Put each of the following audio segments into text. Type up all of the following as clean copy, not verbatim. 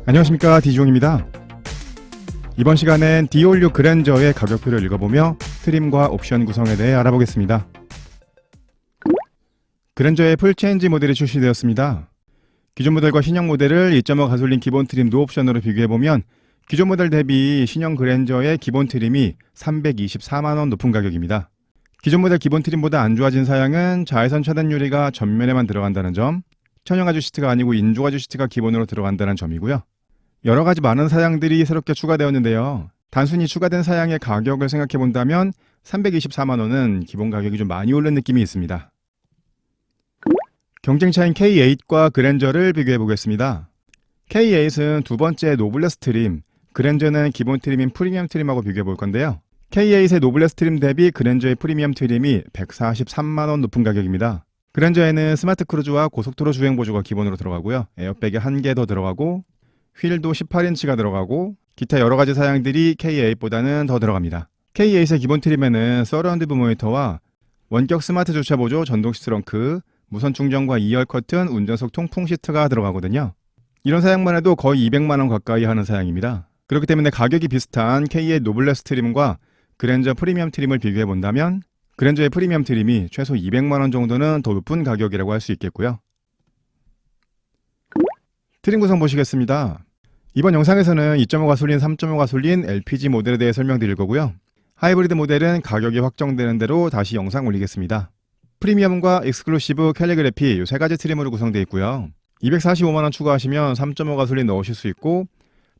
안녕하십니까, 디종입니다. 이번 시간엔 D56 그랜저의 가격표를 읽어보며 트림과 옵션 구성에 대해 알아보겠습니다. 그랜저의 풀체인지 모델이 출시되었습니다. 기존 모델과 신형 모델을 2.5 가솔린 기본 트림 노옵션으로 비교해보면 기존 모델 대비 신형 그랜저의 기본 트림이 324만원 높은 가격입니다. 기존 모델 기본 트림보다 안 좋아진 사양은 자외선 차단 유리가 전면에만 들어간다는 점, 천연가죽 시트가 아니고 인조가죽 시트가 기본으로 들어간다는 점이고요. 여러가지 많은 사양들이 새롭게 추가되었는데요. 단순히 추가된 사양의 가격을 생각해본다면 324만원은 기본 가격이 좀 많이 오른 느낌이 있습니다. 경쟁차인 K8과 그랜저를 비교해보겠습니다. K8은 두 번째 노블레스 트림, 그랜저는 기본 트림인 프리미엄 트림하고 비교해볼 건데요. K8의 노블레스 트림 대비 그랜저의 프리미엄 트림이 143만원 높은 가격입니다. 그랜저에는 스마트 크루즈와 고속도로 주행 보조가 기본으로 들어가고요. 에어백이 1개 더 들어가고 휠도 18인치가 들어가고 기타 여러가지 사양들이 K8보다는 더 들어갑니다. K8의 기본 트림에는 서라운드 뷰 모니터와 원격 스마트 주차 보조, 전동 시트렁크, 무선 충전과 2열 커튼, 운전석 통풍 시트가 들어가거든요. 이런 사양만 해도 거의 200만원 가까이 하는 사양입니다. 그렇기 때문에 가격이 비슷한 K8 노블레스 트림과 그랜저 프리미엄 트림을 비교해본다면 그랜저의 프리미엄 트림이 최소 200만원 정도는 더 높은 가격이라고 할 수 있겠고요. 트림 구성 보시겠습니다. 이번 영상에서는 2.5 가솔린, 3.5 가솔린, LPG 모델에 대해 설명드릴 거고요. 하이브리드 모델은 가격이 확정되는 대로 다시 영상 올리겠습니다. 프리미엄과 익스클루시브, 캘리그래피 이 세 가지 트림으로 구성되어 있고요. 245만원 추가하시면 3.5 가솔린 넣으실 수 있고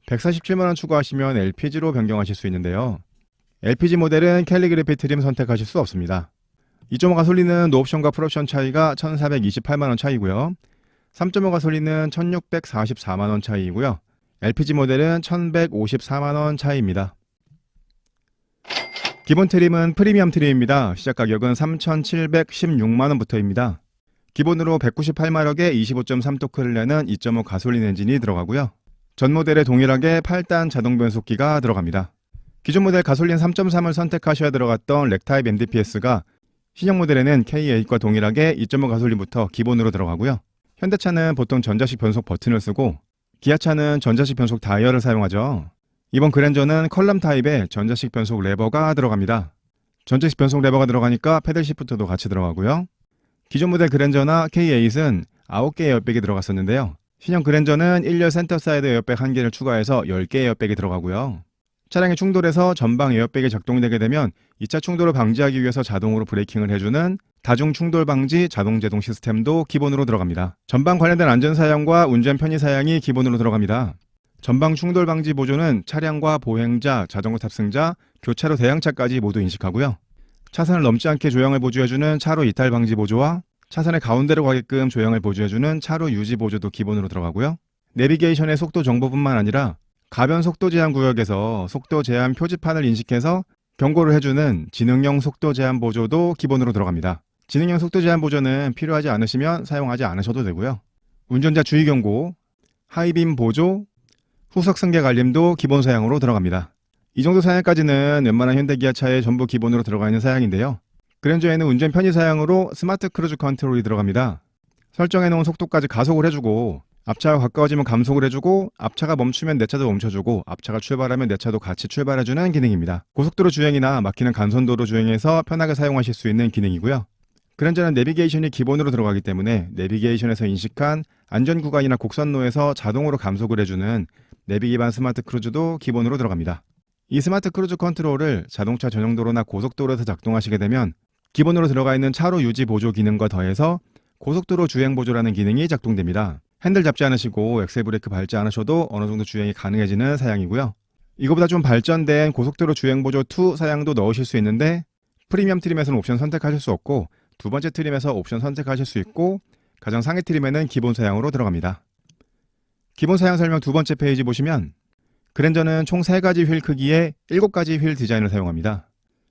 147만원 추가하시면 LPG로 변경하실 수 있는데요. LPG 모델은 캘리그래피 트림 선택하실 수 없습니다. 2.5 가솔린은 노옵션과 풀옵션 차이가 1,428만원 차이고요. 3.5 가솔린은 1,644만원 차이이고요. LPG 모델은 1,154만원 차이입니다. 기본 트림은 프리미엄 트림입니다. 시작 가격은 3,716만원부터입니다. 기본으로 198마력의 25.3토크를 내는 2.5 가솔린 엔진이 들어가고요. 전 모델에 동일하게 8단 자동 변속기가 들어갑니다. 기존 모델 가솔린 3.3을 선택하셔야 들어갔던 렉타입 MDPS가 신형 모델에는 K8과 동일하게 2.5 가솔린부터 기본으로 들어가고요. 현대차는 보통 전자식 변속 버튼을 쓰고 기아차는 전자식 변속 다이얼을 사용하죠. 이번 그랜저는 컬럼 타입의 전자식 변속 레버가 들어갑니다. 전자식 변속 레버가 들어가니까 패들 시프트도 같이 들어가고요. 기존 모델 그랜저나 K8은 9개의 에어백이 들어갔었는데요. 신형 그랜저는 1열 센터 사이드 에어백 1개를 추가해서 10개의 에어백이 들어가고요. 차량이 충돌해서 전방 에어백이 작동되게 되면 2차 충돌을 방지하기 위해서 자동으로 브레이킹을 해주는 다중 충돌 방지 자동 제동 시스템도 기본으로 들어갑니다. 전방 관련된 안전 사양과 운전 편의 사양이 기본으로 들어갑니다. 전방 충돌 방지 보조는 차량과 보행자, 자전거 탑승자, 교차로 대항차까지 모두 인식하고요. 차선을 넘지 않게 조형을 보조해주는 차로 이탈 방지 보조와 차선의 가운데로 가게끔 조형을 보조해주는 차로 유지 보조도 기본으로 들어가고요. 내비게이션의 속도 정보뿐만 아니라 가변 속도 제한 구역에서 속도 제한 표지판을 인식해서 경고를 해주는 지능형 속도 제한 보조도 기본으로 들어갑니다. 지능형 속도 제한 보조는 필요하지 않으시면 사용하지 않으셔도 되고요. 운전자 주의 경고, 하이빔 보조, 후석 승객 알림도 기본 사양으로 들어갑니다. 이 정도 사양까지는 웬만한 현대기아차에 전부 기본으로 들어가 있는 사양인데요. 그랜저에는 운전 편의 사양으로 스마트 크루즈 컨트롤이 들어갑니다. 설정해놓은 속도까지 가속을 해주고 앞차가 가까워지면 감속을 해주고 앞차가 멈추면 내 차도 멈춰주고 앞차가 출발하면 내 차도 같이 출발해주는 기능입니다. 고속도로 주행이나 막히는 간선도로 주행해서 편하게 사용하실 수 있는 기능이고요. 그랜저는 내비게이션이 기본으로 들어가기 때문에 내비게이션에서 인식한 안전구간이나 곡선로에서 자동으로 감속을 해주는 내비 기반 스마트 크루즈도 기본으로 들어갑니다. 이 스마트 크루즈 컨트롤을 자동차 전용도로나 고속도로에서 작동하시게 되면 기본으로 들어가 있는 차로 유지 보조 기능과 더해서 고속도로 주행 보조라는 기능이 작동됩니다. 핸들 잡지 않으시고 엑셀 브레이크 밟지 않으셔도 어느 정도 주행이 가능해지는 사양이고요. 이거보다 좀 발전된 고속도로 주행 보조 2 사양도 넣으실 수 있는데 프리미엄 트림에서는 옵션 선택하실 수 없고 두 번째 트림에서 옵션 선택하실 수 있고 가장 상위 트림에는 기본 사양으로 들어갑니다. 기본 사양 설명 두 번째 페이지 보시면 그랜저는 총 3가지 휠 크기의 7가지 휠 디자인을 사용합니다.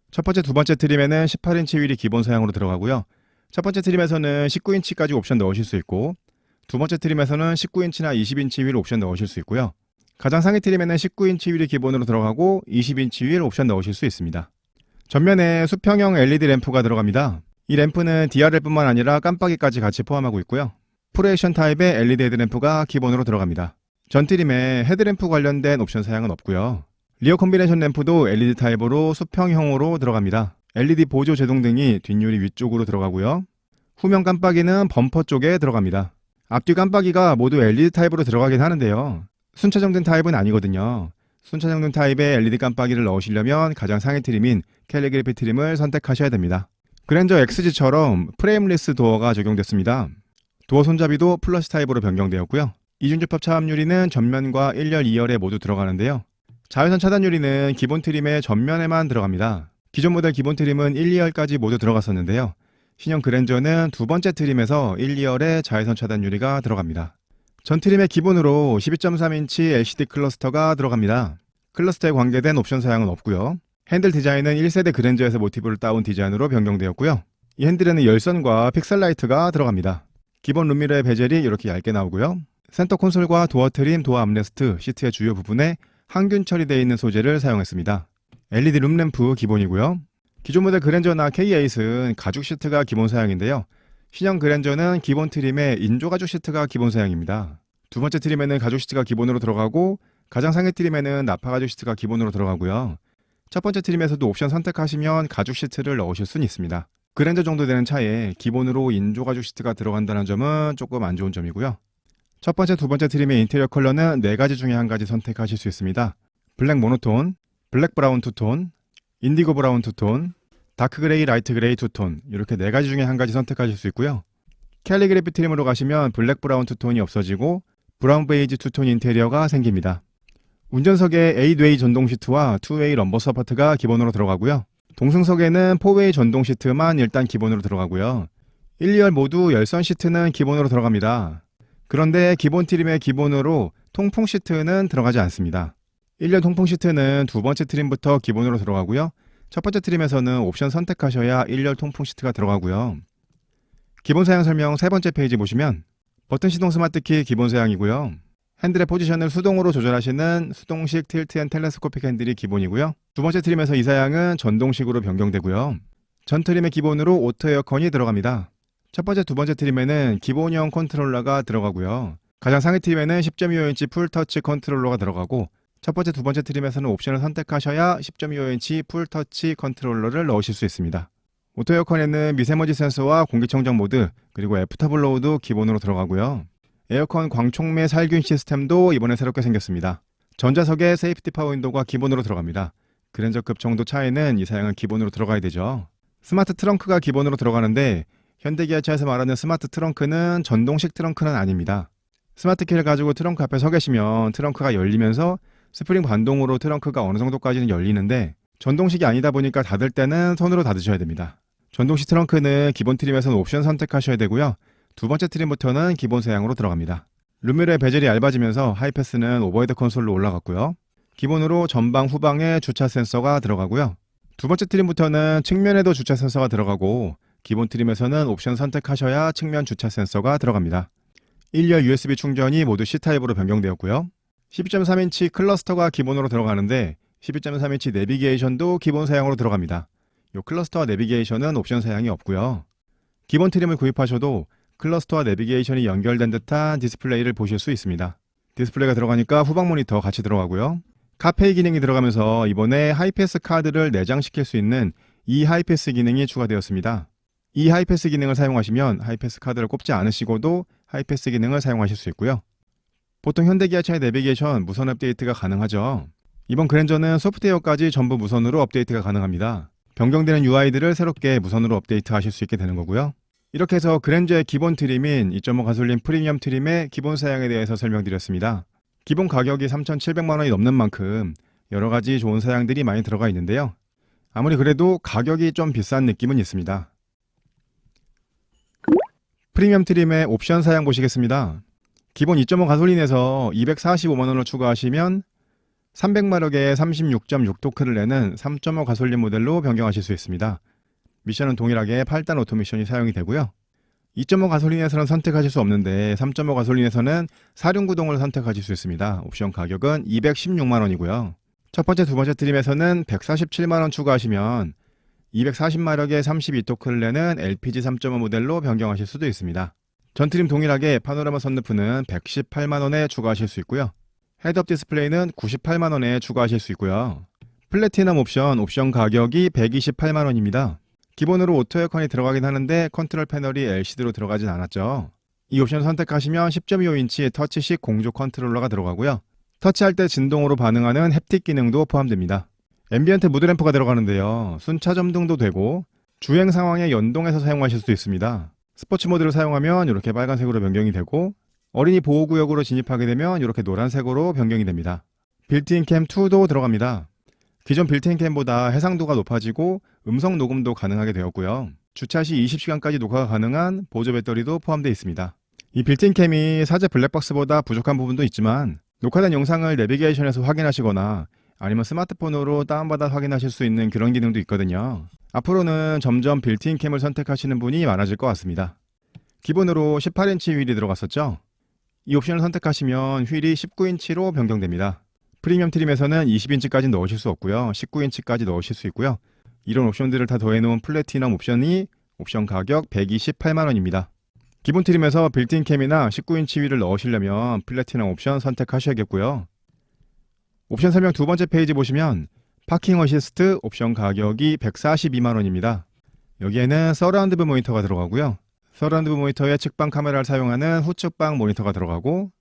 첫 번째, 두 번째 트림에는 18인치 휠이 기본 사양으로 들어가고요. 첫 번째 트림에서는 19인치까지 옵션 넣으실 수 있고 두 번째 트림에서는 19인치나 20인치 휠 옵션 넣으실 수 있고요. 가장 상위 트림에는 19인치 휠이 기본으로 들어가고 20인치 휠 옵션 넣으실 수 있습니다. 전면에 수평형 LED 램프가 들어갑니다. 이 램프는 DRL뿐만 아니라 깜빡이까지 같이 포함하고 있고요. 풀액션 타입의 LED 헤드램프가 기본으로 들어갑니다. 전 트림에 헤드램프 관련된 옵션 사양은 없고요. 리어 콤비네이션 램프도 LED 타입으로 수평형으로 들어갑니다. LED 보조 제동등이 뒷유리 위쪽으로 들어가고요. 후면 깜빡이는 범퍼 쪽에 들어갑니다. 앞뒤 깜빡이가 모두 LED 타입으로 들어가긴 하는데요. 순차정등 타입은 아니거든요. 순차정등 타입의 LED 깜빡이를 넣으시려면 가장 상위 트림인 캘리그래피 트림을 선택하셔야 됩니다. 그랜저 XG처럼 프레임리스 도어가 적용됐습니다. 도어 손잡이도 플러스 타입으로 변경되었고요. 이중접합 차압유리는 전면과 1열, 2열에 모두 들어가는데요. 자외선 차단 유리는 기본 트림의 전면에만 들어갑니다. 기존 모델 기본 트림은 1, 2열까지 모두 들어갔었는데요. 신형 그랜저는 두 번째 트림에서 1, 2열에 자외선 차단 유리가 들어갑니다. 전 트림의 기본으로 12.3인치 LCD 클러스터가 들어갑니다. 클러스터에 관계된 옵션 사양은 없고요. 핸들 디자인은 1세대 그랜저에서 모티브를 따온 디자인으로 변경되었고요. 이 핸들에는 열선과 픽셀 라이트가 들어갑니다. 기본 룸미러의 베젤이 이렇게 얇게 나오고요. 센터 콘솔과 도어 트림, 도어 암레스트, 시트의 주요 부분에 항균 처리되어 있는 소재를 사용했습니다. LED 룸램프 기본이고요. 기존 모델 그랜저나 K8은 가죽 시트가 기본 사양인데요. 신형 그랜저는 기본 트림에 인조 가죽 시트가 기본 사양입니다. 두 번째 트림에는 가죽 시트가 기본으로 들어가고 가장 상위 트림에는 나파 가죽 시트가 기본으로 들어가고요. 첫 번째 트림에서도 옵션 선택하시면 가죽 시트를 넣으실 수는 있습니다. 그랜저 정도 되는 차에 기본으로 인조 가죽 시트가 들어간다는 점은 조금 안 좋은 점이고요. 첫 번째, 두 번째 트림의 인테리어 컬러는 4가지 중에 한 가지 선택하실 수 있습니다. 블랙 모노톤, 블랙 브라운 투톤, 인디고 브라운 투톤, 다크 그레이, 라이트 그레이 투톤, 이렇게 4가지 중에 한 가지 선택하실 수 있고요. 캘리그래피 트림으로 가시면 블랙 브라운 투톤이 없어지고 브라운 베이지 투톤 인테리어가 생깁니다. 운전석에 8웨이 전동 시트와 2웨이 럼버 서포트가 기본으로 들어가고요. 동승석에는 4웨이 전동 시트만 일단 기본으로 들어가고요. 1, 2열 모두 열선 시트는 기본으로 들어갑니다. 그런데 기본 트림의 기본으로 통풍 시트는 들어가지 않습니다. 1열 통풍 시트는 두 번째 트림부터 기본으로 들어가고요. 첫 번째 트림에서는 옵션 선택하셔야 1열 통풍 시트가 들어가고요. 기본 사양 설명 세 번째 페이지 보시면 버튼 시동 스마트키 기본 사양이고요. 핸들의 포지션을 수동으로 조절하시는 수동식 틸트 앤 텔레스코픽 핸들이 기본이고요. 두 번째 트림에서 이 사양은 전동식으로 변경되고요. 전 트림의 기본으로 오토 에어컨이 들어갑니다. 첫 번째, 두 번째 트림에는 기본형 컨트롤러가 들어가고요. 가장 상위 트림에는 10.25인치 풀 터치 컨트롤러가 들어가고 첫 번째, 두 번째 트림에서는 옵션을 선택하셔야 10.25인치 풀 터치 컨트롤러를 넣으실 수 있습니다. 오토 에어컨에는 미세먼지 센서와 공기청정 모드 그리고 애프터블로우도 기본으로 들어가고요. 에어컨 광촉매 살균 시스템도 이번에 새롭게 생겼습니다. 전자석에 세이프티 파워 윈도우가 기본으로 들어갑니다. 그랜저급 정도 차에는 이 사양은 기본으로 들어가야 되죠. 스마트 트렁크가 기본으로 들어가는데 현대기아차에서 말하는 스마트 트렁크는 전동식 트렁크는 아닙니다. 스마트 키를 가지고 트렁크 앞에 서 계시면 트렁크가 열리면서 스프링 반동으로 트렁크가 어느 정도까지는 열리는데 전동식이 아니다 보니까 닫을 때는 손으로 닫으셔야 됩니다. 전동식 트렁크는 기본 트림에서는 옵션 선택하셔야 되고요. 두 번째 트림부터는 기본 사양으로 들어갑니다. 룸미러의 베젤이 얇아지면서 하이패스는 오버헤드 콘솔로 올라갔고요. 기본으로 전방 후방에 주차 센서가 들어가고요. 두 번째 트림부터는 측면에도 주차 센서가 들어가고 기본 트림에서는 옵션 선택하셔야 측면 주차 센서가 들어갑니다. 1열 USB 충전이 모두 C타입으로 변경되었고요. 12.3인치 클러스터가 기본으로 들어가는데 12.3인치 내비게이션도 기본 사양으로 들어갑니다. 이 클러스터와 내비게이션은 옵션 사양이 없고요. 기본 트림을 구입하셔도 클러스터와 내비게이션이 연결된 듯한 디스플레이를 보실 수 있습니다. 디스플레이가 들어가니까 후방 모니터 같이 들어가고요. 카페이 기능이 들어가면서 이번에 하이패스 카드를 내장시킬 수 있는 이 하이패스 기능이 추가되었습니다. 이 하이패스 기능을 사용하시면 하이패스 카드를 꼽지 않으시고도 하이패스 기능을 사용하실 수 있고요. 보통 현대기아차의 내비게이션 무선 업데이트가 가능하죠. 이번 그랜저는 소프트웨어까지 전부 무선으로 업데이트가 가능합니다. 변경되는 UI들을 새롭게 무선으로 업데이트 하실 수 있게 되는 거고요. 이렇게 해서 그랜저의 기본 트림인 2.5 가솔린 프리미엄 트림의 기본 사양에 대해서 설명드렸습니다. 기본 가격이 3,700만 원이 넘는 만큼 여러 가지 좋은 사양들이 많이 들어가 있는데요. 아무리 그래도 가격이 좀 비싼 느낌은 있습니다. 프리미엄 트림의 옵션 사양 보시겠습니다. 기본 2.5 가솔린에서 245만 원을 추가하시면 300마력의 36.6토크를 내는 3.5 가솔린 모델로 변경하실 수 있습니다. 미션은 동일하게 8단 오토미션이 사용이 되고요. 2.5 가솔린에서는 선택하실 수 없는데 3.5 가솔린에서는 사륜구동을 선택하실 수 있습니다. 옵션 가격은 216만 원이고요. 첫 번째, 두 번째 트림에서는 147만 원 추가하시면 240마력의 32토크를 내는 LPG 3.5 모델로 변경하실 수도 있습니다. 전 트림 동일하게 파노라마 선루프는 118만 원에 추가하실 수 있고요. 헤드업 디스플레이는 98만원에 추가하실 수 있고요. 플래티넘 옵션 가격이 128만원입니다. 기본으로 오토 에어컨이 들어가긴 하는데 컨트롤 패널이 LCD로 들어가진 않았죠. 이 옵션을 선택하시면 10.25인치 터치식 공조 컨트롤러가 들어가고요. 터치할 때 진동으로 반응하는 햅틱 기능도 포함됩니다. 앰비언트 무드램프가 들어가는데요. 순차 점등도 되고 주행 상황에 연동해서 사용하실 수 있습니다. 스포츠 모드를 사용하면 이렇게 빨간색으로 변경이 되고 어린이 보호구역으로 진입하게 되면 이렇게 노란색으로 변경이 됩니다. 빌트인 캠 2도 들어갑니다. 기존 빌트인 캠보다 해상도가 높아지고 음성 녹음도 가능하게 되었고요. 주차 시 20시간까지 녹화가 가능한 보조 배터리도 포함되어 있습니다. 이 빌트인 캠이 사제 블랙박스보다 부족한 부분도 있지만 녹화된 영상을 내비게이션에서 확인하시거나 아니면 스마트폰으로 다운받아 확인하실 수 있는 그런 기능도 있거든요. 앞으로는 점점 빌트인 캠을 선택하시는 분이 많아질 것 같습니다. 기본으로 18인치 휠이 들어갔었죠. 이 옵션을 선택하시면 휠이 19인치로 변경됩니다. 프리미엄 트림에서는 20인치까지 넣으실 수 없고요. 19인치까지 넣으실 수 있고요. 이런 옵션들을 다 더해놓은 플래티넘 옵션이 옵션 가격 128만원입니다. 기본 트림에서 빌트인 캠이나 19인치 휠을 넣으시려면 플래티넘 옵션 선택하셔야겠고요. 옵션 설명 두 번째 페이지 보시면 파킹 어시스트 옵션 가격이 142만원입니다. 여기에는 서라운드 뷰 모니터가 들어가고요. 서라운드 뷰 모니터에 측방 카메라를 사용하는 후측방 모니터가 들어가고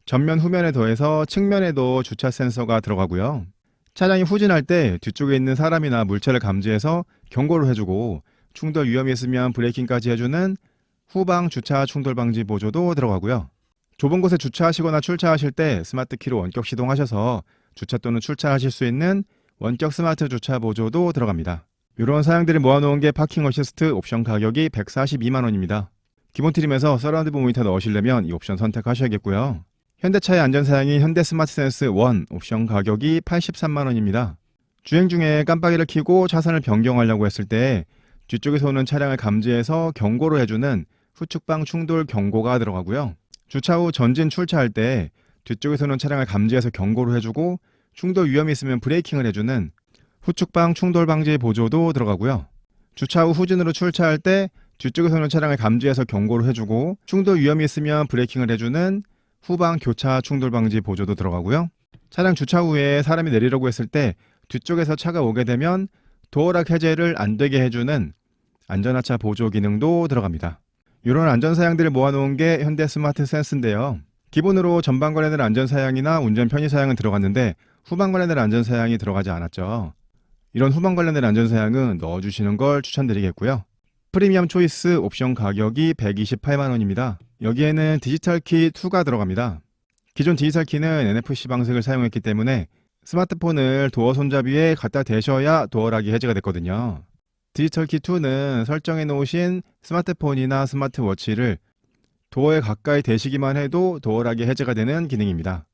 전면 후면에 더해서 측면에도 주차 센서가 들어가고요. 차량이 후진할 때 뒤쪽에 있는 사람이나 물체를 감지해서 경고를 해주고 충돌 위험이 있으면 브레이킹까지 해주는 후방 주차 충돌 방지 보조도 들어가고요. 좁은 곳에 주차하시거나 출차하실 때 스마트 키로 원격 시동하셔서 주차 또는 출차하실 수 있는 원격 스마트 주차 보조도 들어갑니다. 이런 사양들을 모아놓은 게 파킹 어시스트 옵션 가격이 142만원입니다. 기본 트림에서 서라운드 뷰 모니터 넣으시려면 이 옵션 선택하셔야겠고요. 현대차의 안전사양인 현대 스마트 센스 1 옵션 가격이 83만원입니다. 주행 중에 깜빡이를 켜고 차선을 변경하려고 했을 때 뒤쪽에서 오는 차량을 감지해서 경고를 해주는 후측방 충돌 경고가 들어가고요. 주차 후 전진 출차할 때 뒤쪽에서 오는 차량을 감지해서 경고를 해주고 충돌 위험이 있으면 브레이킹을 해주는 후측방 충돌 방지 보조도 들어가고요. 주차 후 후진으로 출차할 때 뒤쪽에서 오는 차량을 감지해서 경고를 해주고 충돌 위험이 있으면 브레이킹을 해주는 후방 교차 충돌 방지 보조도 들어가고요. 차량 주차 후에 사람이 내리려고 했을 때 뒤쪽에서 차가 오게 되면 도어락 해제를 안 되게 해주는 안전하차 보조 기능도 들어갑니다. 이런 안전사양들을 모아놓은 게 현대 스마트 센스인데요. 기본으로 전방 관련된 안전사양이나 운전 편의사양은 들어갔는데 후방 관련된 안전사양이 들어가지 않았죠. 이런 후방 관련된 안전사양은 넣어주시는 걸 추천드리겠고요. 프리미엄 초이스 옵션 가격이 128만원입니다. 여기에는 디지털 키 2가 들어갑니다. 기존 디지털 키는 NFC 방식을 사용했기 때문에 스마트폰을 도어 손잡이에 갖다 대셔야 도어락이 해제가 됐거든요. 디지털 키 2는 설정해 놓으신 스마트폰이나 스마트워치를 도어에 가까이 대시기만 해도 도어락이 해제가 되는 기능입니다.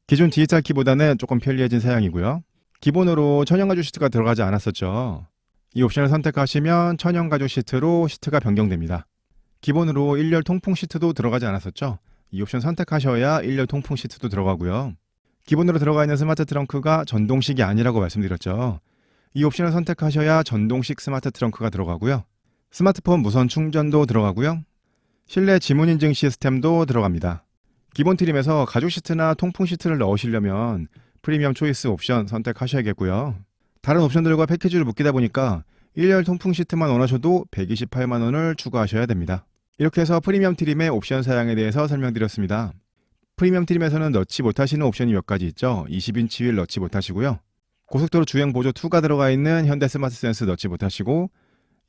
기존 디지털 키보다는 조금 편리해진 사양이고요. 기본으로 천연 가죽 시트가 들어가지 않았었죠. 이 옵션을 선택하시면 천연 가죽 시트로 시트가 변경됩니다. 기본으로 1열 통풍 시트도 들어가지 않았었죠. 이 옵션 선택하셔야 1열 통풍 시트도 들어가고요. 기본으로 들어가 있는 스마트 트렁크가 전동식이 아니라고 말씀드렸죠. 이 옵션을 선택하셔야 전동식 스마트 트렁크가 들어가고요. 스마트폰 무선 충전도 들어가고요. 실내 지문 인증 시스템도 들어갑니다. 기본 트림에서 가죽 시트나 통풍 시트를 넣으시려면 프리미엄 초이스 옵션 선택하셔야겠고요. 다른 옵션들과 패키지를 묶이다 보니까 1열 통풍 시트만 원하셔도 128만원을 추가하셔야 됩니다. 이렇게 해서 프리미엄 트림의 옵션 사양에 대해서 설명드렸습니다. 프리미엄 트림에서는 넣지 못하시는 옵션이 몇 가지 있죠. 20인치 휠 넣지 못하시고요. 고속도로 주행 보조 2가 들어가 있는 현대 스마트 센스 넣지 못하시고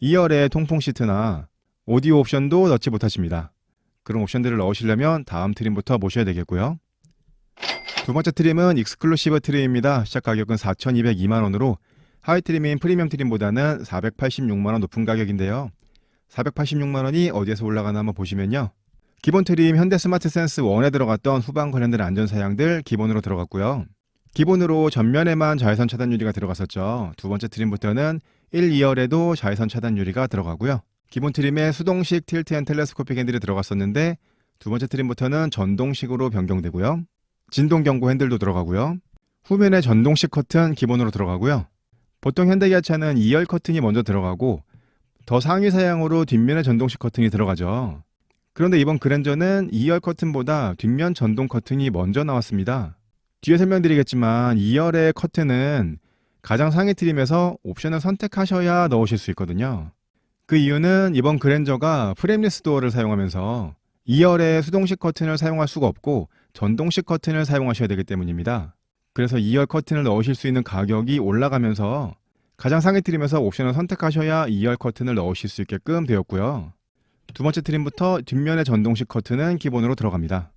2열의 통풍 시트나 오디오 옵션도 넣지 못하십니다. 그런 옵션들을 넣으시려면 다음 트림부터 보셔야 되겠고요. 두 번째 트림은 익스클루시브 트림입니다. 시작 가격은 4,202만원으로 하위 트림인 프리미엄 트림보다는 486만원 높은 가격인데요. 486만원이 어디에서 올라가나 한번 보시면요. 기본 트림 현대 스마트 센스 1에 들어갔던 후방 관련된 안전사양들 기본으로 들어갔고요. 기본으로 전면에만 자외선 차단 유리가 들어갔었죠. 두 번째 트림부터는 1, 2열에도 자외선 차단 유리가 들어가고요. 기본 트림에 수동식 틸트 앤 텔레스코픽 핸들이 들어갔었는데 두 번째 트림부터는 전동식으로 변경되고요. 진동 경고 핸들도 들어가고요. 후면에 전동식 커튼 기본으로 들어가고요. 보통 현대기아차는 2열 커튼이 먼저 들어가고 더 상위 사양으로 뒷면에 전동식 커튼이 들어가죠. 그런데 이번 그랜저는 2열 커튼보다 뒷면 전동 커튼이 먼저 나왔습니다. 뒤에 설명드리겠지만 2열의 커튼은 가장 상위 트림에서 옵션을 선택하셔야 넣으실 수 있거든요. 그 이유는 이번 그랜저가 프레임리스 도어를 사용하면서 2열의 수동식 커튼을 사용할 수가 없고 전동식 커튼을 사용하셔야 되기 때문입니다. 그래서 2열 커튼을 넣으실 수 있는 가격이 올라가면서 가장 상위 트림에서 옵션을 선택하셔야 2열 커튼을 넣으실 수 있게끔 되었고요. 두 번째 트림부터 뒷면의 전동식 커튼은 기본으로 들어갑니다.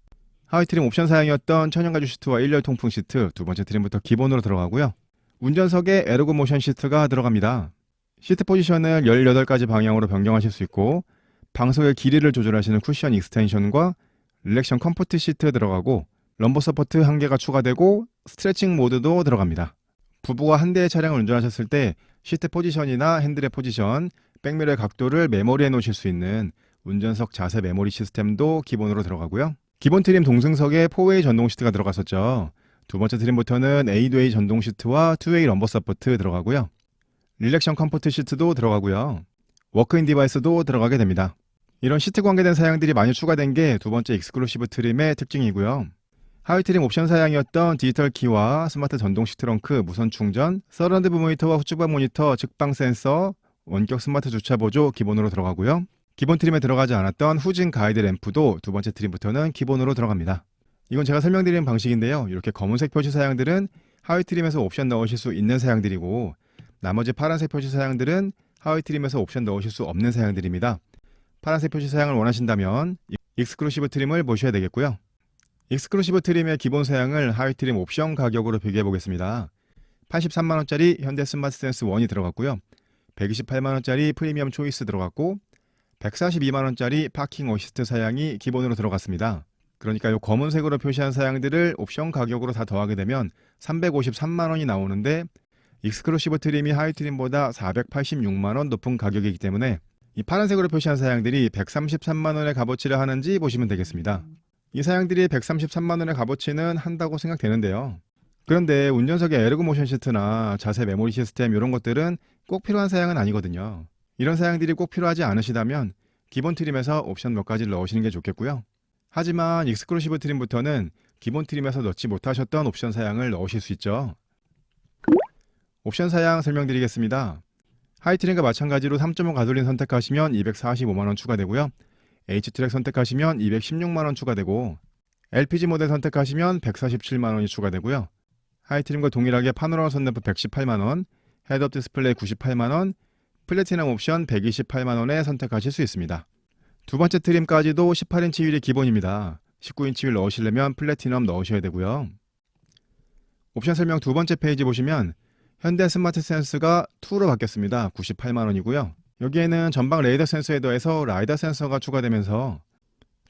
하위 트림 옵션 사양이었던 천연가죽 시트와 1열 통풍 시트 두 번째 트림부터 기본으로 들어가고요. 운전석에 에르고 모션 시트가 들어갑니다. 시트 포지션을 18가지 방향으로 변경하실 수 있고 방석의 길이를 조절하시는 쿠션 익스텐션과 릴렉션 컴포트 시트 들어가고 럼버 서포트 1개가 추가되고 스트레칭 모드도 들어갑니다. 부부가 한 대의 차량을 운전하셨을 때 시트 포지션이나 핸들의 포지션, 백미러의 각도를 메모리해 놓으실 수 있는 운전석 자세 메모리 시스템도 기본으로 들어가고요. 기본 트림 동승석에 4웨이 전동 시트가 들어갔었죠. 두 번째 트림부터는 8웨이 전동 시트와 2웨이 럼버 서포트 들어가고요. 릴렉션 컴포트 시트도 들어가고요. 워크인 디바이스도 들어가게 됩니다. 이런 시트 관계된 사양들이 많이 추가된 게 두 번째 익스클루시브 트림의 특징이고요. 하위 트림 옵션 사양이었던 디지털 키와 스마트 전동식 트렁크, 무선 충전, 서라운드 모니터와 후측방 모니터, 측방 센서, 원격 스마트 주차 보조 기본으로 들어가고요. 기본 트림에 들어가지 않았던 후진 가이드 램프도 두 번째 트림부터는 기본으로 들어갑니다. 이건 제가 설명드리는 방식인데요. 이렇게 검은색 표시 사양들은 하위 트림에서 옵션 넣으실 수 있는 사양들이고 나머지 파란색 표시 사양들은 하위 트림에서 옵션 넣으실 수 없는 사양들입니다. 파란색 표시 사양을 원하신다면 익스클루시브 트림을 보셔야 되겠고요. 익스클루시브 트림의 기본 사양을 하위 트림 옵션 가격으로 비교해 보겠습니다. 83만원짜리 현대 스마트 센스 1이 들어갔고요. 128만원짜리 프리미엄 초이스 들어갔고 142만원짜리 파킹 어시스트 사양이 기본으로 들어갔습니다. 그러니까 이 검은색으로 표시한 사양들을 옵션 가격으로 다 더하게 되면 353만원이 나오는데 익스클루시브 트림이 하위 트림보다 486만원 높은 가격이기 때문에 이 파란색으로 표시한 사양들이 133만원의 값어치를 하는지 보시면 되겠습니다. 이 사양들이 133만원의 값어치는 한다고 생각되는데요. 그런데 운전석의 에르고 모션 시트나 자세 메모리 시스템 이런 것들은 꼭 필요한 사양은 아니거든요. 이런 사양들이 꼭 필요하지 않으시다면 기본 트림에서 옵션 몇 가지를 넣으시는 게 좋겠고요. 하지만 익스클루시브 트림부터는 기본 트림에서 넣지 못하셨던 옵션 사양을 넣으실 수 있죠. 옵션 사양 설명드리겠습니다. 하위 트림과 마찬가지로 3.5 가솔린 선택하시면 245만원 추가되고요. H트랙 선택하시면 216만원 추가되고 LPG 모델 선택하시면 147만원이 추가되고요. 하위 트림과 동일하게 파노라마 선루프 118만원, 헤드업 디스플레이 98만원, 플래티넘 옵션 128만원에 선택하실 수 있습니다. 두 번째 트림까지도 18인치 휠이 기본입니다. 19인치 휠 넣으시려면 플래티넘 넣으셔야 되고요. 옵션 설명 두 번째 페이지 보시면 현대 스마트 센스가 2로 바뀌었습니다. 98만원이고요. 여기에는 전방 레이더 센서에 더해서 라이더 센서가 추가되면서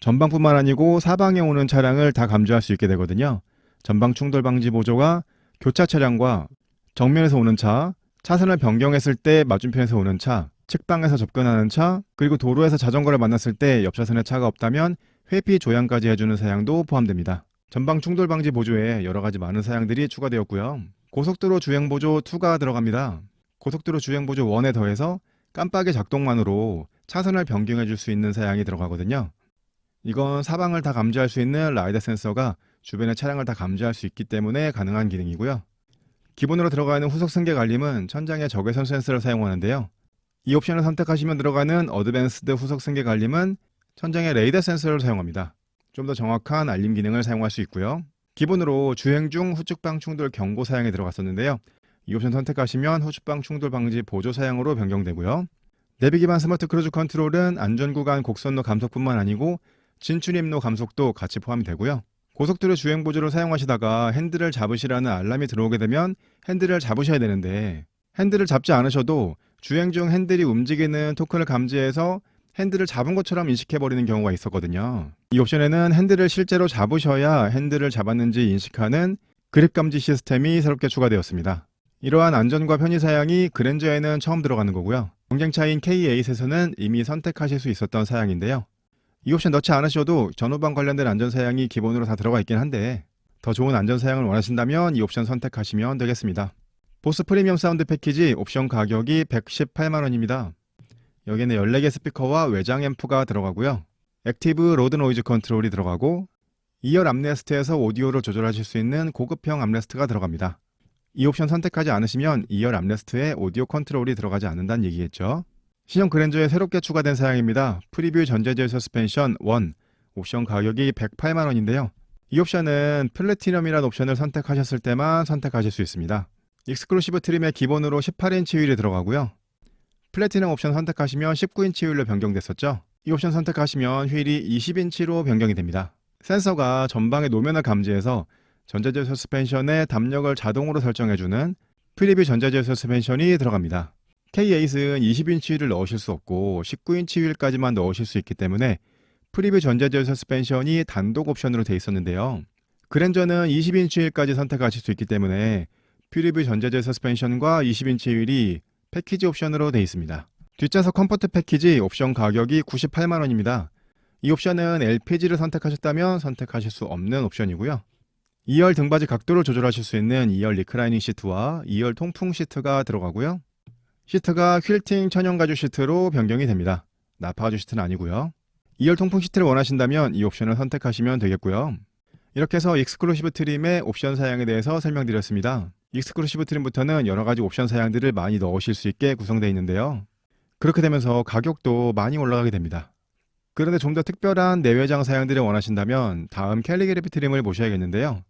전방뿐만 아니고 사방에 오는 차량을 다 감지할 수 있게 되거든요. 전방 충돌 방지 보조가 교차 차량과 정면에서 오는 차, 차선을 변경했을 때 맞은편에서 오는 차, 측방에서 접근하는 차, 그리고 도로에서 자전거를 만났을 때 옆차선에 차가 없다면 회피 조향까지 해주는 사양도 포함됩니다. 전방 충돌 방지 보조에 여러가지 많은 사양들이 추가되었고요. 고속도로 주행 보조 2가 들어갑니다. 고속도로 주행 보조 1에 더해서 깜빡이 작동만으로 차선을 변경해 줄 수 있는 사양이 들어가거든요. 이건 사방을 다 감지할 수 있는 라이더 센서가 주변의 차량을 다 감지할 수 있기 때문에 가능한 기능이고요. 기본으로 들어가 있는 후속 승객 알림은 천장에 적외선 센서를 사용하는데요. 이 옵션을 선택하시면 들어가는 어드밴스드 후속 승객 알림은 천장에 레이더 센서를 사용합니다. 좀 더 정확한 알림 기능을 사용할 수 있고요. 기본으로 주행 중 후측방 충돌 경고 사양이 들어갔었는데요. 이 옵션 선택하시면 후측방 충돌 방지 보조 사양으로 변경되고요. 내비 기반 스마트 크루즈 컨트롤은 안전구간 곡선로 감속뿐만 아니고 진출입로 감속도 같이 포함이 되고요. 고속도로 주행 보조를 사용하시다가 핸들을 잡으시라는 알람이 들어오게 되면 핸들을 잡으셔야 되는데 핸들을 잡지 않으셔도 주행 중 핸들이 움직이는 토큰을 감지해서 핸들을 잡은 것처럼 인식해버리는 경우가 있었거든요. 이 옵션에는 핸들을 실제로 잡으셔야 핸들을 잡았는지 인식하는 그립 감지 시스템이 새롭게 추가되었습니다. 이러한 안전과 편의 사양이 그랜저에는 처음 들어가는 거고요. 경쟁차인 K8에서는 이미 선택하실 수 있었던 사양인데요. 이 옵션 넣지 않으셔도 전후방 관련된 안전 사양이 기본으로 다 들어가 있긴 한데 더 좋은 안전 사양을 원하신다면 이 옵션 선택하시면 되겠습니다. 보스 프리미엄 사운드 패키지 옵션 가격이 118만원입니다. 여기에는 14개 스피커와 외장 앰프가 들어가고요. 액티브 로드 노이즈 컨트롤이 들어가고 2열 암레스트에서 오디오를 조절하실 수 있는 고급형 암레스트가 들어갑니다. 이 옵션 선택하지 않으시면 2열 암레스트에 오디오 컨트롤이 들어가지 않는다는 얘기겠죠. 신형 그랜저에 새롭게 추가된 사양입니다. 프리뷰 전자제어 서스펜션 1 옵션 가격이 108만 원인데요. 이 옵션은 플래티넘이라는 옵션을 선택하셨을 때만 선택하실 수 있습니다. 익스클루시브 트림에 기본으로 18인치 휠이 들어가고요. 플래티넘 옵션 선택하시면 19인치 휠로 변경됐었죠. 이 옵션 선택하시면 휠이 20인치로 변경이 됩니다. 센서가 전방의 노면을 감지해서 전자제어 서스펜션의 담력을 자동으로 설정해주는 프리뷰 전자제어 서스펜션이 들어갑니다. K8은 20인치 휠을 넣으실 수 없고 19인치 휠까지만 넣으실 수 있기 때문에 프리뷰 전자제어 서스펜션이 단독 옵션으로 되어 있었는데요. 그랜저는 20인치 휠까지 선택하실 수 있기 때문에 프리뷰 전자제어 서스펜션과 20인치 휠이 패키지 옵션으로 되어 있습니다. 뒷좌석 컴포트 패키지 옵션 가격이 98만 원입니다. 이 옵션은 LPG를 선택하셨다면 선택하실 수 없는 옵션이고요. 2열 등받이 각도를 조절하실 수 있는 2열 리클라이닝 시트와 2열 통풍 시트가 들어가고요. 시트가 퀼팅 천연 가죽 시트로 변경이 됩니다. 나파 가죽 시트는 아니고요. 2열 통풍 시트를 원하신다면 이 옵션을 선택하시면 되겠고요. 이렇게 해서 익스클루시브 트림의 옵션 사양에 대해서 설명드렸습니다. 익스클루시브 트림부터는 여러가지 옵션 사양들을 많이 넣으실 수 있게 구성되어 있는데요. 그렇게 되면서 가격도 많이 올라가게 됩니다. 그런데 좀 더 특별한 내외장 사양들을 원하신다면 다음 캘리그래피 트림을 보셔야겠는데요.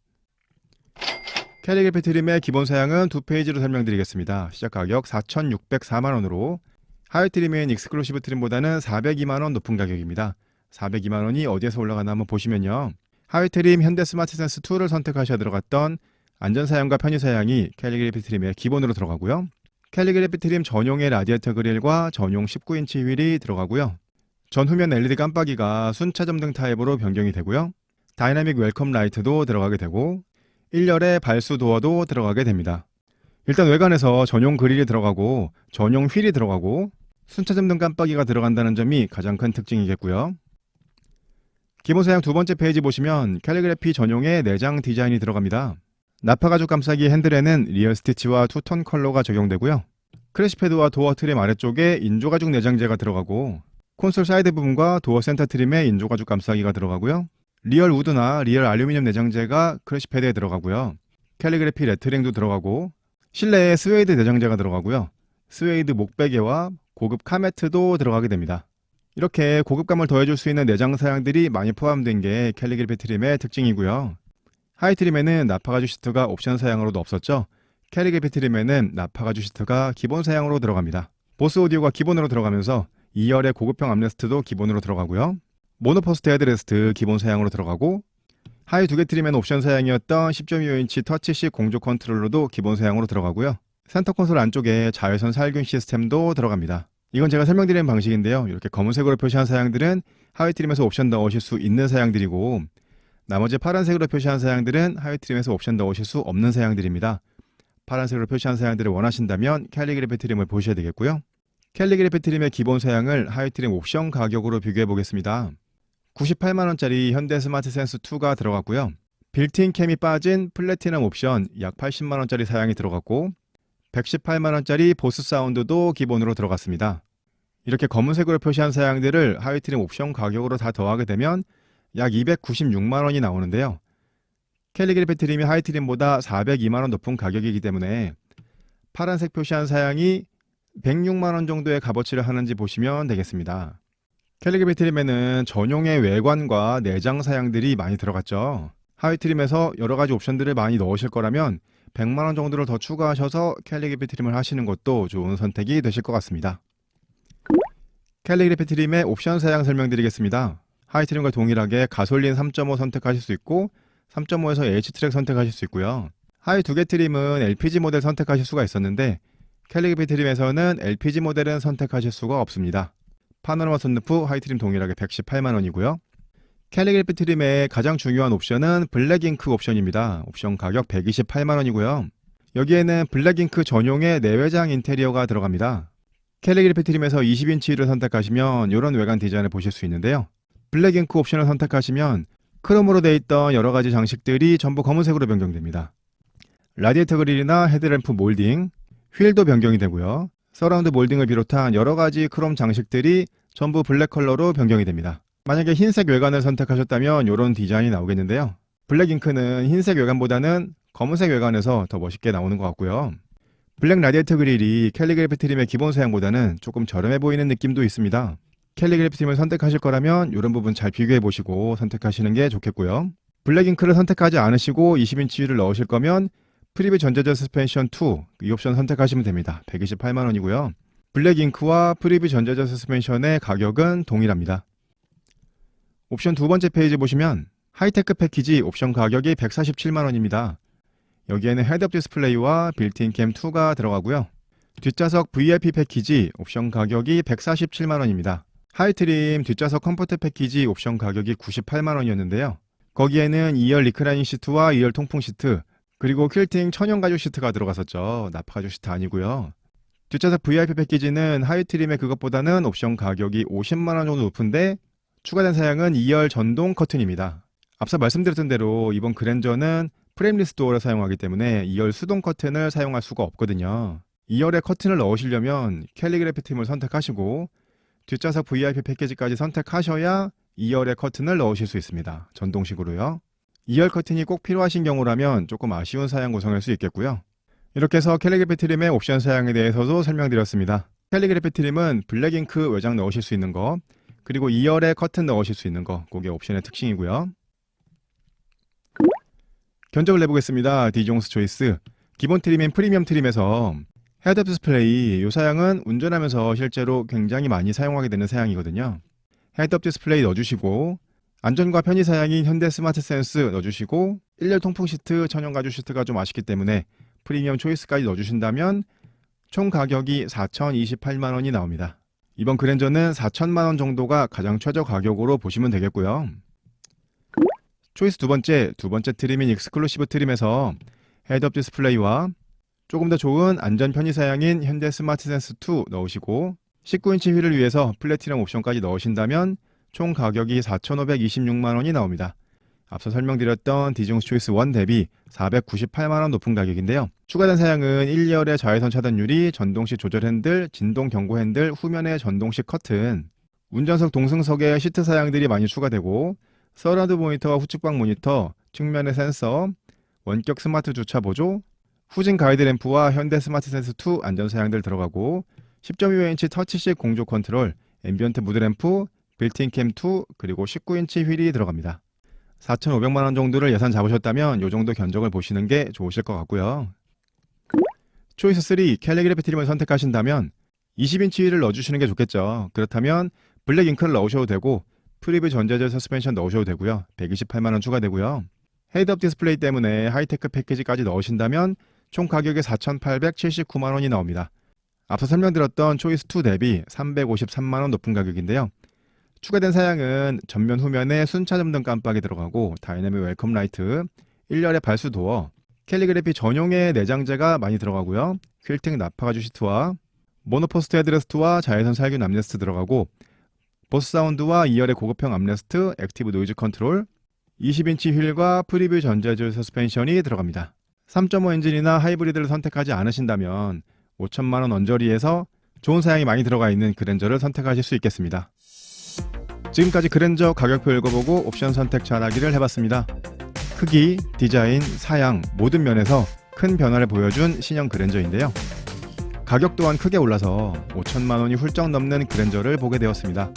캘리그래피 트림의 기본 사양은 두 페이지로 설명드리겠습니다. 시작 가격 4,604만원으로 하위 트림인 익스클루시브 트림보다는 402만원 높은 가격입니다. 402만원이 어디에서 올라가나 한번 보시면요. 하위 트림 현대 스마트 센스 2를 선택하셔야 들어갔던 안전사양과 편의사양이 캘리그래피 트림의 기본으로 들어가고요. 캘리그래피 트림 전용의 라디에이터 그릴과 전용 19인치 휠이 들어가고요. 전후면 LED 깜빡이가 순차점등 타입으로 변경이 되고요. 다이나믹 웰컴 라이트도 들어가게 되고 1열의 발수 도어도 들어가게 됩니다. 일단 외관에서 전용 그릴이 들어가고 전용 휠이 들어가고 순차점등 깜빡이가 들어간다는 점이 가장 큰 특징이겠고요. 기본 사양 두 번째 페이지 보시면 캘리그래피 전용의 내장 디자인이 들어갑니다. 나파가죽 감싸기 핸들에는 리얼 스티치와 투톤 컬러가 적용되고요. 크래시패드와 도어 트림 아래쪽에 인조가죽 내장재가 들어가고 콘솔 사이드 부분과 도어 센터 트림에 인조가죽 감싸기가 들어가고요. 리얼 우드나 리얼 알루미늄 내장재가 크래시패드에 들어가고요. 캘리그래피 레터링도 들어가고 실내에 스웨이드 내장재가 들어가고요. 스웨이드 목베개와 고급 카매트도 들어가게 됩니다. 이렇게 고급감을 더해줄 수 있는 내장 사양들이 많이 포함된 게 캘리그래피 트림의 특징이고요. 하이 트림에는 나파가죽 시트가 옵션 사양으로도 없었죠. 캘리그래피 트림에는 나파가죽 시트가 기본 사양으로 들어갑니다. 보스 오디오가 기본으로 들어가면서 2열의 고급형 암레스트도 기본으로 들어가고요. 모노포스트 헤드레스트 기본 사양으로 들어가고 하위 두 개 트림에는 옵션 사양이었던 10.25인치 터치식 공조 컨트롤러도 기본 사양으로 들어가고요. 센터 콘솔 안쪽에 자외선 살균 시스템도 들어갑니다. 이건 제가 설명드리는 방식인데요. 이렇게 검은색으로 표시한 사양들은 하위 트림에서 옵션 넣으실 수 있는 사양들이고 나머지 파란색으로 표시한 사양들은 하위 트림에서 옵션 넣으실 수 없는 사양들입니다. 파란색으로 표시한 사양들을 원하신다면 캘리그래피 트림을 보셔야 되겠고요. 캘리그래피 트림의 기본 사양을 하위 트림 옵션 가격으로 비교해 보겠습니다. 98만원짜리 현대 스마트 센스 2가 들어갔고요. 빌트인 캠이 빠진 플래티넘 옵션 약 80만원짜리 사양이 들어갔고 118만원짜리 보스 사운드도 기본으로 들어갔습니다. 이렇게 검은색으로 표시한 사양들을 하위 트림 옵션 가격으로 다 더하게 되면 약 296만원이 나오는데요. 캘리그래피 트림이 하위 트림보다 402만원 높은 가격이기 때문에 파란색 표시한 사양이 106만원 정도의 값어치를 하는지 보시면 되겠습니다. 캘리그래피 트림에는 전용의 외관과 내장 사양들이 많이 들어갔죠. 하위 트림에서 여러가지 옵션들을 많이 넣으실 거라면 100만원 정도를 더 추가하셔서 캘리그래피 트림을 하시는 것도 좋은 선택이 되실 것 같습니다. 캘리그래피 트림의 옵션 사양 설명드리겠습니다. 하위 트림과 동일하게 가솔린 3.5 선택하실 수 있고 3.5에서 H트랙 선택하실 수 있고요. 하위 두 개 트림은 LPG 모델 선택하실 수가 있었는데 캘리그래피 트림에서는 LPG 모델은 선택하실 수가 없습니다. 파노라마 선루프 하위 트림 동일하게 118만원이고요. 캘리그래피 트림의 가장 중요한 옵션은 블랙잉크 옵션입니다. 옵션 가격 128만원이고요. 여기에는 블랙잉크 전용의 내외장 인테리어가 들어갑니다. 캘리그래피 트림에서 20인치를 선택하시면 이런 외관 디자인을 보실 수 있는데요. 블랙잉크 옵션을 선택하시면 크롬으로 되어 있던 여러가지 장식들이 전부 검은색으로 변경됩니다. 라디에이터 그릴이나 헤드램프 몰딩, 휠도 변경이 되고요. 서라운드 몰딩을 비롯한 여러가지 크롬 장식들이 전부 블랙 컬러로 변경이 됩니다. 만약에 흰색 외관을 선택하셨다면 이런 디자인이 나오겠는데요. 블랙 잉크는 흰색 외관보다는 검은색 외관에서 더 멋있게 나오는 것 같고요. 블랙 라디에이터 그릴이 캘리그래피 트림의 기본 사양보다는 조금 저렴해 보이는 느낌도 있습니다. 캘리그래피 트림을 선택하실 거라면 이런 부분 잘 비교해 보시고 선택하시는 게 좋겠고요. 블랙 잉크를 선택하지 않으시고 20인치 휠을 넣으실 거면 프리뷰 전자제 서스펜션 2 이 옵션 선택하시면 됩니다. 128만원이고요. 블랙 잉크와 프리뷰 전자제 서스펜션의 가격은 동일합니다. 옵션 두 번째 페이지 보시면 하이테크 패키지 옵션 가격이 147만원입니다. 여기에는 헤드업 디스플레이와 빌트인 캠 2가 들어가고요. 뒷좌석 VIP 패키지 옵션 가격이 147만원입니다. 하이트림 뒷좌석 컴포트 패키지 옵션 가격이 98만원이었는데요. 거기에는 2열 리클라이닝 시트와 2열 통풍 시트, 그리고 퀼팅 천연 가죽 시트가 들어갔었죠. 나파 가죽 시트 아니고요. 뒷좌석 VIP 패키지는 하이트림의 그것보다는 옵션 가격이 50만원 정도 높은데 추가된 사양은 2열 전동 커튼입니다. 앞서 말씀드렸던 대로 이번 그랜저는 프레임리스 도어를 사용하기 때문에 2열 수동 커튼을 사용할 수가 없거든요. 2열에 커튼을 넣으시려면 캘리그래피 트림을 선택하시고 뒷좌석 VIP 패키지까지 선택하셔야 2열에 커튼을 넣으실 수 있습니다. 전동식으로요. 2열 커튼이 꼭 필요하신 경우라면 조금 아쉬운 사양 구성일 수 있겠고요. 이렇게 해서 캘리그래피 트림의 옵션 사양에 대해서도 설명드렸습니다. 캘리그래피 트림은 블랙 잉크 외장 넣으실 수 있는 거, 그리고 2열에 커튼 넣으실 수 있는 거, 그게 옵션의 특징이고요. 견적을 내보겠습니다. 디종스 초이스 기본 트림인 프리미엄 트림에서 헤드업 디스플레이 이 사양은 운전하면서 실제로 굉장히 많이 사용하게 되는 사양이거든요. 헤드업 디스플레이 넣어주시고 안전과 편의 사양인 현대 스마트 센스 넣어주시고 1열 통풍 시트, 천연 가죽 시트가 좀 아쉽기 때문에 프리미엄 초이스까지 넣어주신다면 총 가격이 4,028만원이 나옵니다. 이번 그랜저는 4천만원 정도가 가장 최저 가격으로 보시면 되겠고요. 초이스 두 번째 트림인 익스클루시브 트림에서 헤드업 디스플레이와 조금 더 좋은 안전 편의 사양인 현대 스마트 센스 2 넣으시고 19인치 휠을 위해서 플래티넘 옵션까지 넣으신다면 총 가격이 4,526만원이 나옵니다. 앞서 설명드렸던 디종스 초이스 1 대비 498만원 높은 가격인데요. 추가된 사양은 1열의 자외선 차단 유리, 전동식 조절 핸들, 진동 경고 핸들, 후면의 전동식 커튼, 운전석 동승석에 시트 사양들이 많이 추가되고 서라운드 모니터와 후측방 모니터, 측면의 센서, 원격 스마트 주차 보조, 후진 가이드 램프와 현대 스마트 센스 2 안전 사양들 들어가고 10.25인치 터치식 공조 컨트롤, 앰비언트 무드 램프, 빌트인 캠 2, 그리고 19인치 휠이 들어갑니다. 4,500만원 정도를 예산 잡으셨다면 이 정도 견적을 보시는 게 좋으실 것 같고요. 초이스 3 캘리그래피 트림을 선택하신다면 20인치 휠을 넣어주시는 게 좋겠죠. 그렇다면 블랙 잉크를 넣으셔도 되고 프리뷰 전자제 서스펜션 넣으셔도 되고요. 128만원 추가되고요. 헤드업 디스플레이 때문에 하이테크 패키지까지 넣으신다면 총 가격이 4,879만원이 나옵니다. 앞서 설명드렸던 초이스 2 대비 353만원 높은 가격인데요. 추가된 사양은 전면 후면에 순차 점등 깜빡이 들어가고 다이내믹 웰컴 라이트, 1열의 발수 도어, 캘리그래피 전용의 내장재가 많이 들어가고요. 퀼팅 나파 가죽 시트와 모노포스트 헤드레스트와 자외선 살균 암레스트 들어가고 보스 사운드와 2열의 고급형 암레스트, 액티브 노이즈 컨트롤, 20인치 휠과 프리뷰 전자제 서스펜션이 들어갑니다. 3.5 엔진이나 하이브리드를 선택하지 않으신다면 5천만원 언저리에서 좋은 사양이 많이 들어가 있는 그랜저를 선택하실 수 있겠습니다. 지금까지 그랜저 가격표 읽어보고 옵션 선택 잘하기를 해봤습니다. 크기, 디자인, 사양 모든 면에서 큰 변화를 보여준 신형 그랜저인데요. 가격 또한 크게 올라서 5천만원이 훌쩍 넘는 그랜저를 보게 되었습니다.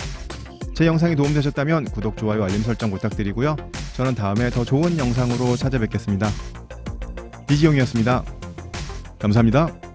제 영상이 도움되셨다면 구독, 좋아요, 알림 설정 부탁드리고요. 저는 다음에 더 좋은 영상으로 찾아뵙겠습니다. 이지용이었습니다. 감사합니다.